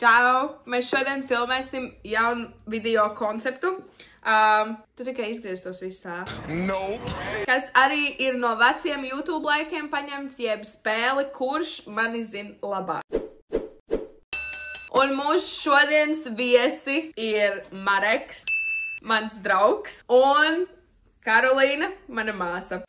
Čau! Mēs šodien filmēsim jaunu video konceptu. Tu tikai izgriez tos visā. Nope. Kas arī ir no veciem YouTube laikiem paņemts, jeb spēli, kurš mani zina labāk. Un mūsu šodienas viesi ir Mareks, mans draugs, un Karolīna, mana māsa.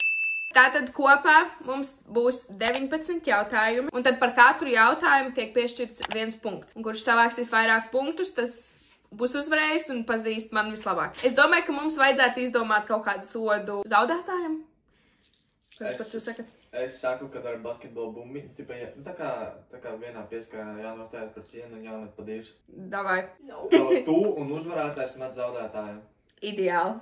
Tātad kopā mums būs 19 jautājumi, un tad par katru jautājumu tiek piešķirts 1 punkts. Un kurš savāksīs vairāk punktus, tas būs uzvarējis un pazīst man vislabāk. Es domāju, ka mums vajadzētu izdomāt kaut kādu sodu zaudētājiem. Es saku, ka ar basketbolu bumbi, tā kā vienā pieskārā jānostājās par sienu un jāmet pa divs. Davai. Tu un uzvarētājs met zaudētājiem. Ideāli.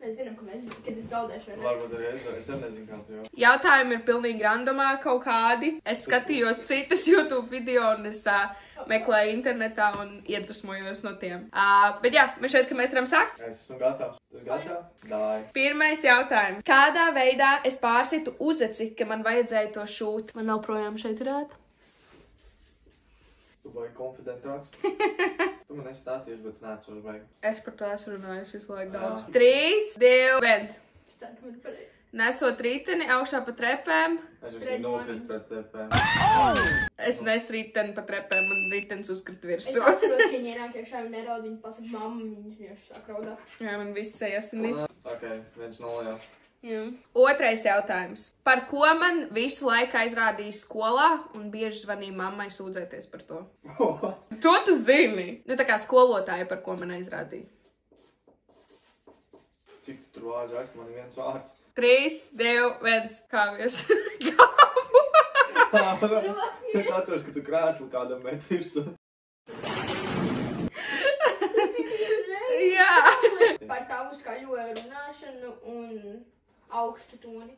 Mēs zinām, ka mēs zaudēšu, vai ne? Varbūt arī es nezinu, kā tu jau. Jautājumi ir pilnīgi randomā kaut kādi. Es skatījos citus YouTube video un es meklēju internetā un iedvesmojos no tiem. Bet jā, mēs šeit, ka mēs varam sākt. Es esmu gatavs. Tu esi gatavs? Davai. Pirmais jautājums. Kādā veidā es pārsitu uzaci, ka man vajadzēja to šūt? Man nav projām šeit rēt. Tu vajag konfidentāks. Tu man esi stāstījuši, bet es neatceros vajag. Es par to esmu runājuši visu laiku daudz. 3, 2, 1. Es ceru, ka man pareizi. Nesot riteni augšā pa trepēm. Es visi nokrīt pret tepēm. Es nesu riteni pa trepēm, man ritenis uzkrit virsū. Es atceros, ka viņi ienāk iekšā un neraud, viņi pasaka mamma, viņas vienkārši sāk raudāt. Jā, man viss sajastinīs. Ok, 1-0 jau. Otrais jautājums. Par ko man visu laiku aizrādīja skolā un bieži zvanīja mammai sūdzēties par to? To tu zini? Nu tā kā skolotāja par ko man aizrādīja. Cik tu tur vārds rakst? Man ir viens vārds. 3, 2, 1. Kāvies. Kāvu. Es atceros, ka tu krēslu kādam met virsū. Jā. Par tavu skaļo runāšanu un augstu toni.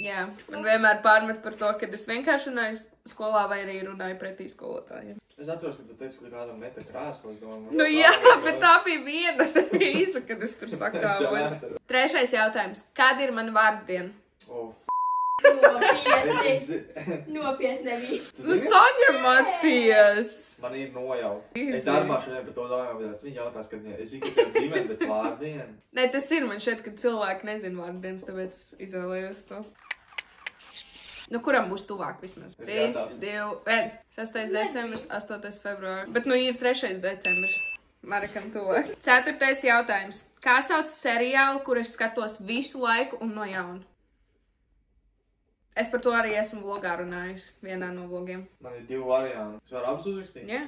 Jā, man vienmēr pārmet par to, kad es vienkārši runāju skolā vai arī runāju pretī skolotājiem. Es atceros, ka tu teici, ka kādam meta krēslu, es domāju. Nu jā, bet tā bija viena reize, kad es tur sakāvos. Trešais jautājums. Kad ir man vārdiena? Nopietni nebija. Nu, Soņa Matijas! Man ir nojaut. Es darbā šodien par to domāju, bet viņi jautās, kad es zinu, ka tev dzīvē, bet vārdiena. Nē, tas ir man šeit, kad cilvēki nezina vārdienas, tāpēc es izvēlējos to. Nu, kuram būs tuvāk vismaz? 3, 2, 1. 6. decembris, 8. februāri. Bet nu ir 3. decembris. Marekam tuvāk. 4. jautājums. Kā sauc seriālu, kur es skatos visu laiku un no jauna? Es par to arī esmu vlogā runājusi, vienā no vlogiem. Man ir 2 varianti. Es varu abus uzrakstīt? Jā.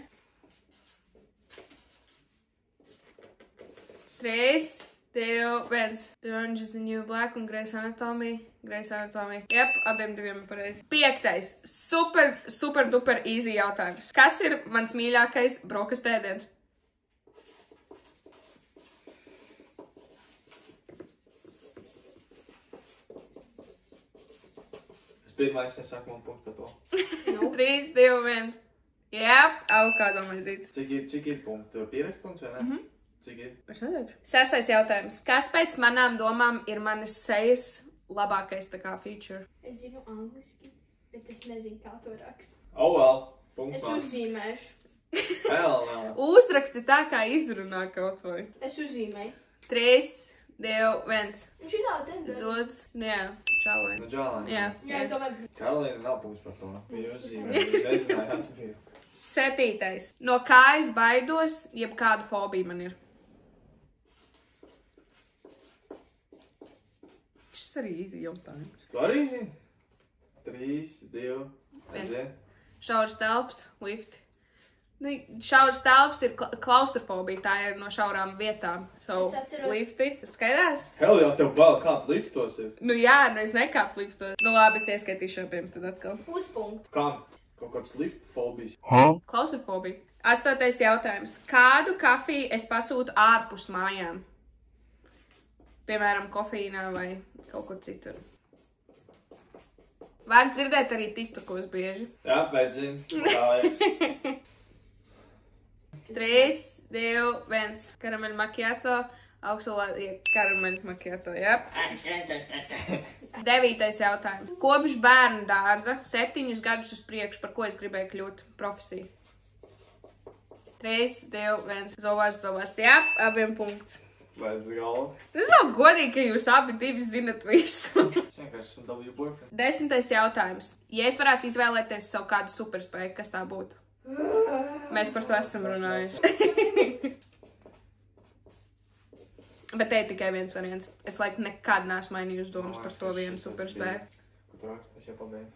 3, 2, 1. Orange is the New Black un Grey's Anatomy. Grey's Anatomy. Jep, abiem diviem ir pareizi. 5. Super duper easy jautājums. Kas ir mans mīļākais brokastu ēdiens? Pirmais, es saku, man punktu to. 3, 2, 1. Jep, avokādo maizītes. Cik ir punkti? Tev pierakst punkts, vai ne? Cik ir? Es neteikšu. 6. jautājums. Kas pēc manām domām ir manas sejas labākais tā kā feature? Es zinu angliski, bet es nezinu, kā to rakst. Oh, well. Punkts Es man. uzzīmēšu. Hell, no. Uzraksti tā, kā izrunā kaut vai. Es uzzīmēju. 3, 2, 1. Un šitā te. Zods. Jā, čaulai. Nu, džālēn. Jā. Jā, es domāju. Karolīna nav punkts par to. Viņa uzzīmē. Viņa nezināja atbīru. 7. No kā es baidos, jeb kādu fobiju man ir? Šis arī īsi jautājums. Tu arī zini? 3, 2, 1. Šauras telpas, lifti. Nu, šauras telpas ir klaustrofobija, tā ir no šaurām vietām. Es atceros. Lifti, skaidrs? Hell, jau tev bail kāpt liftos ir. Nu jā, nu es nekāpu liftos. Nu labi, es ieskaitīšu pirms tad atkal. Puspunktu. Kam? Kaut kāds lift fobijas. Klaustrofobija. 8. jautājums. Kādu kafiju es pasūtu ārpus mājām? Piemēram, kofīnā vai kaut kur citur. Var dzirdēt arī tiktokos bieži. Jā, mēs zinām. Tā 3, 2, 1. Karameļu makiato. Augstulā ir karameļu makiato, jā. 9. jautājums. Kopš bērnu dārza 7 gadus uz priekšu, par ko es gribēju kļūt profesiju? 3, 2, 1. Zovārs. Jā, abiem punkts. Let's go. Tas nav godīgi, ka jūs abi divi zinat visu. Es vienkārši esmu W boyfriend. 10. jautājums. Ja es varētu izvēlēties savu kādu superspēju, kas tā būtu? Mēs par to esam runājuši. Bet te ir tikai viens variants. Es laikam nekad neesmu mainījusi domas par to vienu superspēju. Ko tu raksti? Es jau pabeidzu.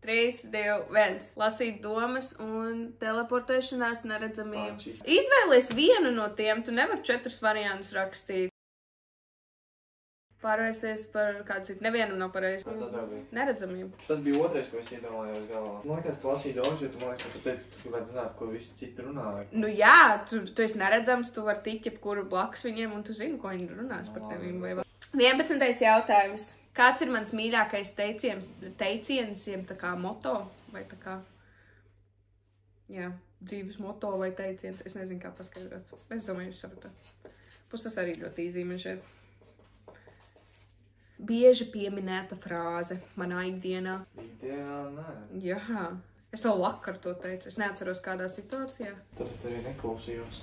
3, 2, 1. Lasīt domas un teleportēšanās neredzamību. Čist. Izvēlies vienu no tiem, tu nevar 4 variantus rakstīt. Pārvērsties par kādu citu. Nevienam nav pareizi. Kāds atradīja? Neredzamību. Tas bija otrais, ko es iedomājos galvā. Man liekas, ka lasīju daudz, jo tu man liekas, ka tu teici, ka tu gribētu zināt, ko visi citi runā. Nu jā, tu esi neredzams, tu vari tikt jebkuru blakus viņiem un tu zini, ko viņi runās par tevīm. 11. jautājums. Kāds ir mans mīļākais teiciens, jeb tā kā moto, vai tā kā, jā, dzīves moto vai teiciens, es nezinu, kā paskaidrot. Es domāju, jūs sapratat. Pus tas arī ļoti īzīmē šeit. Bieži pieminēta frāze manā ikdienā. Ikdienā, nē. Jā, es jau vakar to teicu, es neatceros kādā situācijā. Tad es tevi neklausījos.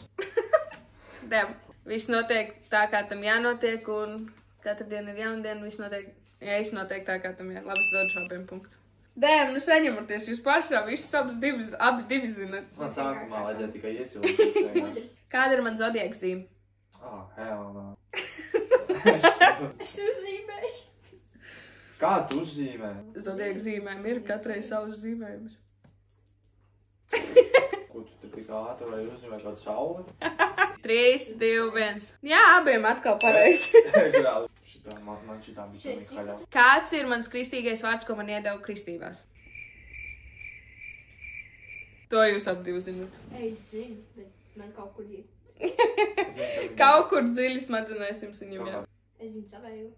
Dem, viss notiek tā, kā tam jānotiek, un katru dienu ir jauna diena, viss notiek, ja es notiek tā, kā tam jā. Labi, es dodu šāpiem punktu. Dem, nu saņematies, jūs pašā visus abi divi zinat. Man sākumā vajadzēja tikai iesilīt. Kāda ir man zodiaka zīme? Hell no. Es uzzīmēju. Kā tu uzzīmē? Zodiaka zīmēm ir katrai savas zīmējumus. Ko tu te tik ātri vai uzzīmē kādu sauli? 3, 2, 1. Jā, abiem atkal pareizi. Es rādu. Man šitā bija čelīgs haļā. Kāds ir mans kristīgais vārds, ko man iedeva kristībās? To jūs ap divi zināt. Es zinu, bet man kaut kur ir. Kaut kur dziļi smadzenēs jums viņam jā. Es zinu savēju.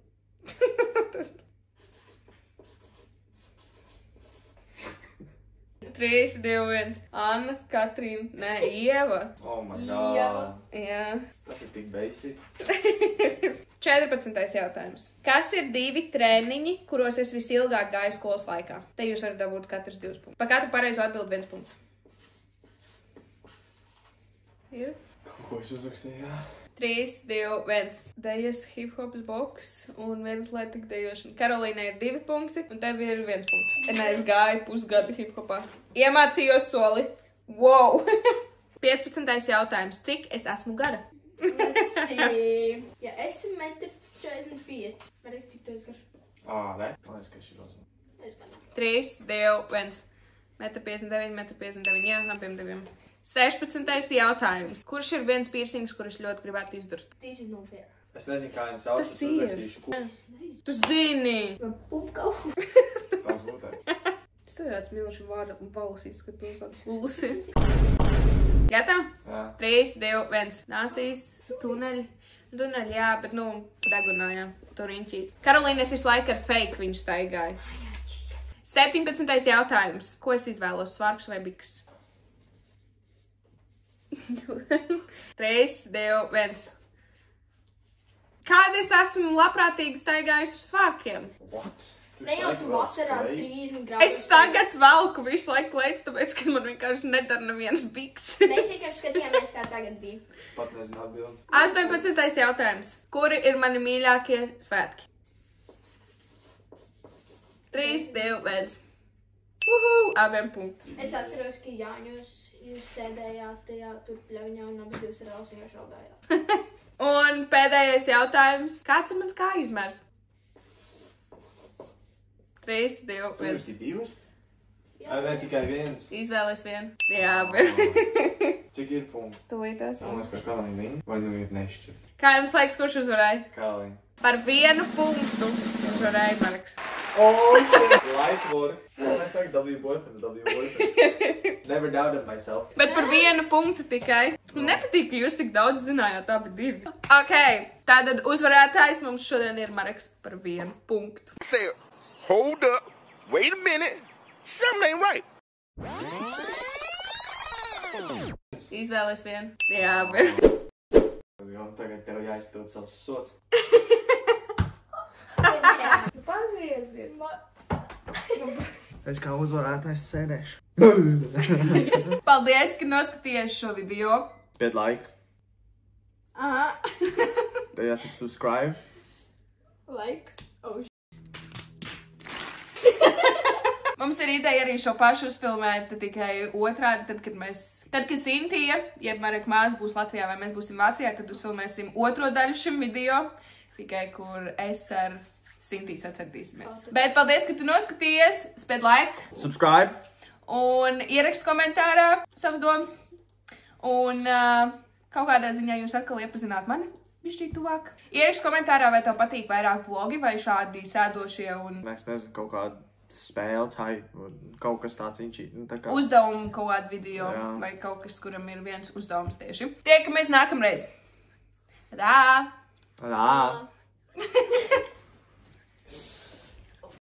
3, 2, 1. Anna, Katrīna, nē, Ieva. Oh my Ieva. god. Jā. Tas ir tik basic. 14. jautājums. Kas ir 2 treniņi, kuros es visilgāk gāju skolas laikā? Te jūs varat dabūt katrs 2 punktus. Pa katru pareizo atbildi 1 punkts. Ir? Kaut ko es uzrakstīju, jā. 3, 2, 1. Dejas, hip-hops, boks un vieglatlētika dejošana. Karolīnai ir 2 punkti, un tev ir 1 punkts. Un es gāju pusgadu hip-hopā. Iemācījos soli. Wow! 15. jautājums. Cik es esmu gara? Ja esi 1,45 m. Var cik tu esi garš? Ne? Man liekas, ka šī rozuma. Es gan. 3, 2, 1. 1,59 m. Jā, apiem 2. 16. jautājums. Kurš ir viens piercings, kurš ļoti gribētu izdurt? This is not fair. Es nezinu, kā viņi sauc. Tas ir. Uzrakstīšu, ko Tu zini! Man pupkau. tās būtēji. Tas ir tāds milši valus izskatos, tāds pulsis. Gatav? Jā. 3, 2, 1. Nāsīs tuneļi. Tuneļi, jā, bet nu, degunā, jā. Turiņķī. Karolīna, es visu laiku ar fake viņu staigāju. 17. jautājums. Ko es izvēlos, svārks vai biks? 3, 2, 1. Kāda es esmu labprātīgi staigājusi ar svārkiem? What? Ne jau tu vasarā 30 grādus. Es tagad velku visu laiku klēts, tāpēc, ka man vienkārši nedara nevienas biks. Mēs tikai skatījāmies, kā tagad bija. Pat nezinu atbildi. 18. jautājums. Kuri ir mani mīļākie svētki? 3, 2, 1. Abiem punkts. Es atceros, ka Jāņos jūs sēdējāt tajā tur pļaviņā un abi jūs ar ausiņā šaudājāt. Un pēdējais jautājums. Kāds ir mans kāju izmērs? 3, 2, Tu 1. esi divas? Ne, tikai viens. Izvēlies vienu. Jā, bet. Cik ir punkti? Tuvītās. Man liekas, ka Karolīna viņa, vai nu ir nešķirt? Kā jums liekas, kurš uzvarēja? Karolīna. Par 1 punktu uzvarēja Marks. Light work. Es saku, W boyfriend. Never doubted myself. Bet par 1 punktu tikai. Nepatīk, ka jūs tik daudz zinājāt, abi divi. Ok, tātad uzvarētājs mums šodien ir Marks par 1 punktu. Say, hold up, wait a minute, something ain't right. Izvēlies vienu. Jā, bet. Tagad tev jāizpild savs sots. Jā. Pagriezies. Es kā uzvarētājs sēdēšu. Paldies, ka noskatījies šo video. Spied like. Aha. Tad jāsaka subscribe. Like. Oh, Mums ir ideja arī šo pašu uzfilmēt tikai otrādi, tad, kad Sintija, jeb Marek Māsa būs Latvijā vai mēs būsim Vācijā, tad uzfilmēsim otro daļu šim video, tikai kur es ar Sintiju sacensīsimies. Bet paldies, ka tu noskatījies, spied like. Subscribe. Un ierakst komentārā savas domas. Un kaut kādā ziņā jūs atkal iepazināt mani bišķīt tuvāk. Ierakst komentārā, vai tev patīk vairāk vlogi vai šādi sēdošie un... Es nezinu, kaut kādu spēle, kaut kas tāds inčī. Uzdevumu kaut kādu video, jā. Vai kaut kas, kuram ir viens uzdevums tieši. Tiekamies nākamreiz. Tadā! Tadā!